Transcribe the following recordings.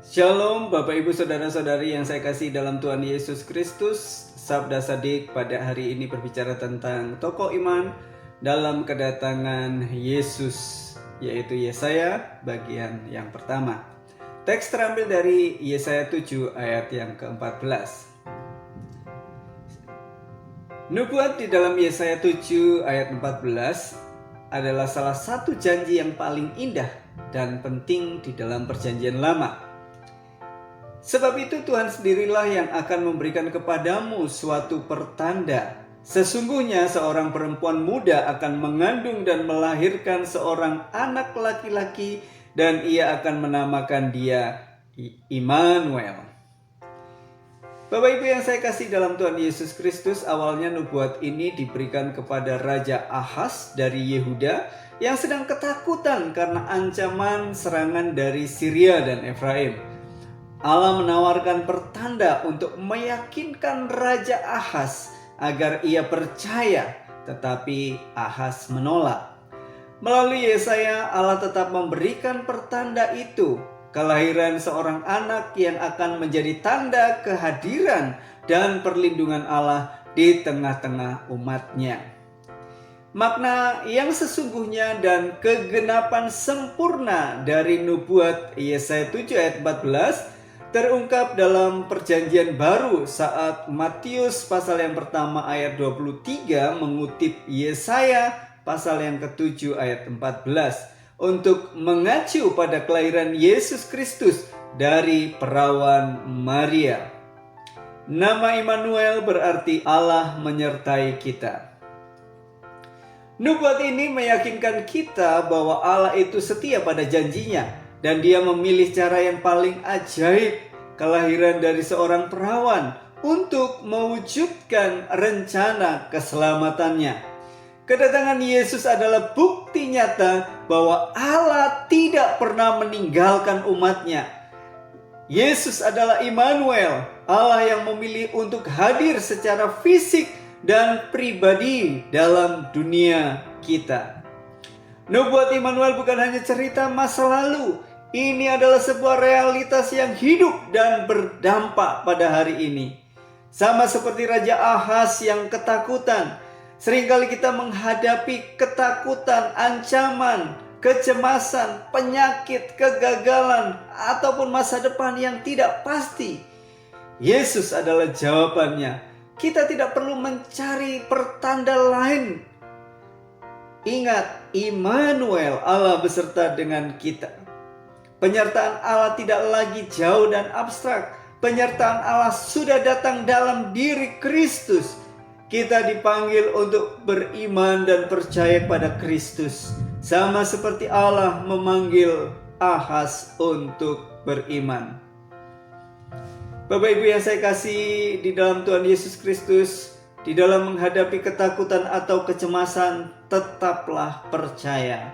Shalom Bapak Ibu Saudara-saudari yang saya kasih dalam Tuhan Yesus Kristus. Sabda Sadik pada hari ini berbicara tentang tokoh iman dalam kedatangan Yesus, yaitu Yesaya bagian yang pertama. Teks terambil dari Yesaya 7 ayat yang ke-14. Nubuat di dalam Yesaya 7 ayat 14 adalah salah satu janji yang paling indah dan penting di dalam perjanjian lama. Sebab itu Tuhan sendirilah yang akan memberikan kepadamu suatu pertanda. Sesungguhnya seorang perempuan muda akan mengandung dan melahirkan seorang anak laki-laki, dan ia akan menamakan dia Immanuel. Bapak Ibu yang saya kasih dalam Tuhan Yesus Kristus, awalnya nubuat ini diberikan kepada Raja Ahaz dari Yehuda yang sedang ketakutan karena ancaman serangan dari Syria dan Efraim. Allah menawarkan pertanda untuk meyakinkan Raja Ahaz agar ia percaya, tetapi Ahaz menolak. Melalui Yesaya, Allah tetap memberikan pertanda itu, kelahiran seorang anak yang akan menjadi tanda kehadiran dan perlindungan Allah di tengah-tengah umatnya. Makna yang sesungguhnya dan kegenapan sempurna dari nubuat Yesaya 7 ayat 14 terungkap dalam perjanjian baru saat Matius pasal yang pertama ayat 23 mengutip Yesaya pasal yang ke-7 ayat 14 untuk mengacu pada kelahiran Yesus Kristus dari perawan Maria. Nama Immanuel berarti Allah menyertai kita. Nubuat ini meyakinkan kita bahwa Allah itu setia pada janjinya dan Dia memilih cara yang paling ajaib, kelahiran dari seorang perawan, untuk mewujudkan rencana keselamatannya. Kedatangan Yesus adalah bukti nyata bahwa Allah tidak pernah meninggalkan umatnya. Yesus adalah Immanuel, Allah yang memilih untuk hadir secara fisik dan pribadi dalam dunia kita. Nubuat Immanuel bukan hanya cerita masa lalu. Ini adalah sebuah realitas yang hidup dan berdampak pada hari ini. Sama seperti Raja Ahaz yang ketakutan, seringkali kita menghadapi ketakutan, ancaman, kecemasan, penyakit, kegagalan, ataupun masa depan yang tidak pasti. Yesus adalah jawabannya. Kita tidak perlu mencari pertanda lain. Ingat, Immanuel, Allah beserta dengan kita. Penyertaan Allah tidak lagi jauh dan abstrak. Penyertaan Allah sudah datang dalam diri Kristus. Kita dipanggil untuk beriman dan percaya pada Kristus, sama seperti Allah memanggil Ahaz untuk beriman. Bapak Ibu yang saya kasih di dalam Tuhan Yesus Kristus, di dalam menghadapi ketakutan atau kecemasan, tetaplah percaya.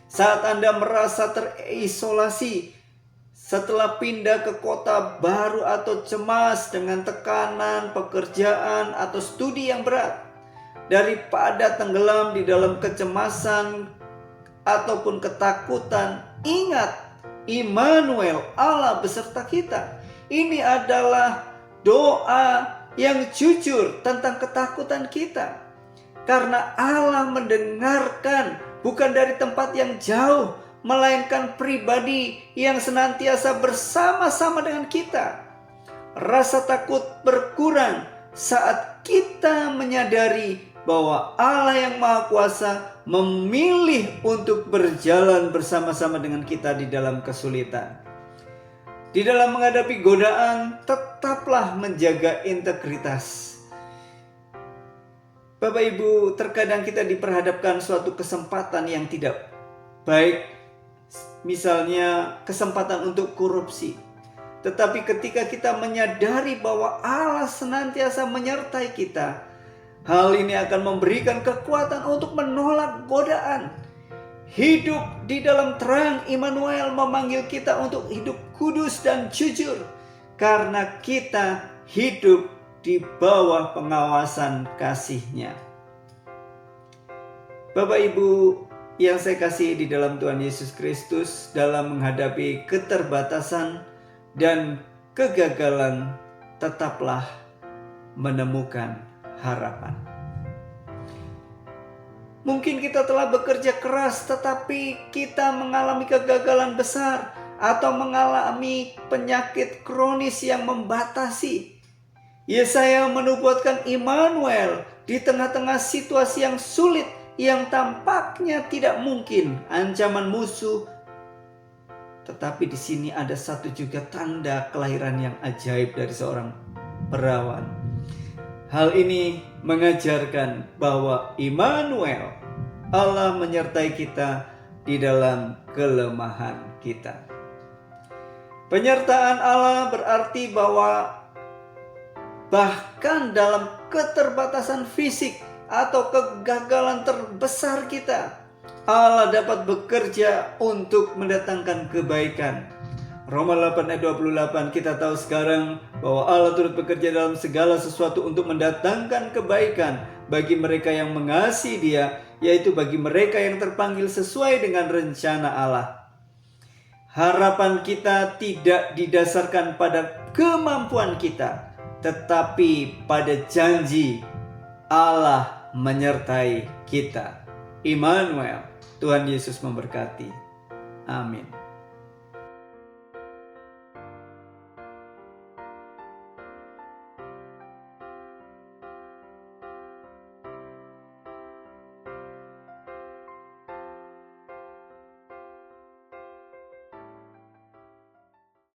Saat Anda merasa terisolasi setelah pindah ke kota baru atau cemas dengan tekanan pekerjaan atau studi yang berat, daripada tenggelam di dalam kecemasan ataupun ketakutan, ingat, Immanuel, Allah beserta kita. Ini adalah doa yang jujur tentang ketakutan kita, karena Allah mendengarkan bukan dari tempat yang jauh, melainkan pribadi yang senantiasa bersama-sama dengan kita. Rasa takut berkurang saat kita menyadari bahwa Allah yang Maha Kuasa memilih untuk berjalan bersama-sama dengan kita di dalam kesulitan. Di dalam menghadapi godaan, tetaplah menjaga integritas. Bapak Ibu, terkadang kita diperhadapkan suatu kesempatan yang tidak baik, misalnya kesempatan untuk korupsi. Tetapi ketika kita menyadari bahwa Allah senantiasa menyertai kita, hal ini akan memberikan kekuatan untuk menolak godaan. Hidup di dalam terang Immanuel memanggil kita untuk hidup kudus dan jujur, karena kita hidup di bawah pengawasan kasih-Nya. Bapak Ibu yang saya kasih di dalam Tuhan Yesus Kristus, dalam menghadapi keterbatasan, dan kegagalan, tetaplah menemukan harapan. Mungkin kita telah bekerja keras, tetapi kita mengalami kegagalan besar atau mengalami penyakit kronis yang membatasi. Yesaya menubuatkan Immanuel di tengah-tengah situasi yang sulit, yang tampaknya tidak mungkin, ancaman musuh. Tetapi di sini ada satu juga tanda kelahiran yang ajaib dari seorang perawan. Hal ini mengajarkan bahwa Immanuel, Allah menyertai kita di dalam kelemahan kita. Penyertaan Allah berarti bahwa bahkan dalam keterbatasan fisik atau kegagalan terbesar kita, Allah dapat bekerja untuk mendatangkan kebaikan. Roma 8 ayat 28, kita tahu sekarang bahwa Allah turut bekerja dalam segala sesuatu untuk mendatangkan kebaikan bagi mereka yang mengasihi Dia, yaitu bagi mereka yang terpanggil sesuai dengan rencana Allah. Harapan kita tidak didasarkan pada kemampuan kita, tetapi pada janji Allah menyertai kita. Immanuel, Tuhan Yesus memberkati. Amin.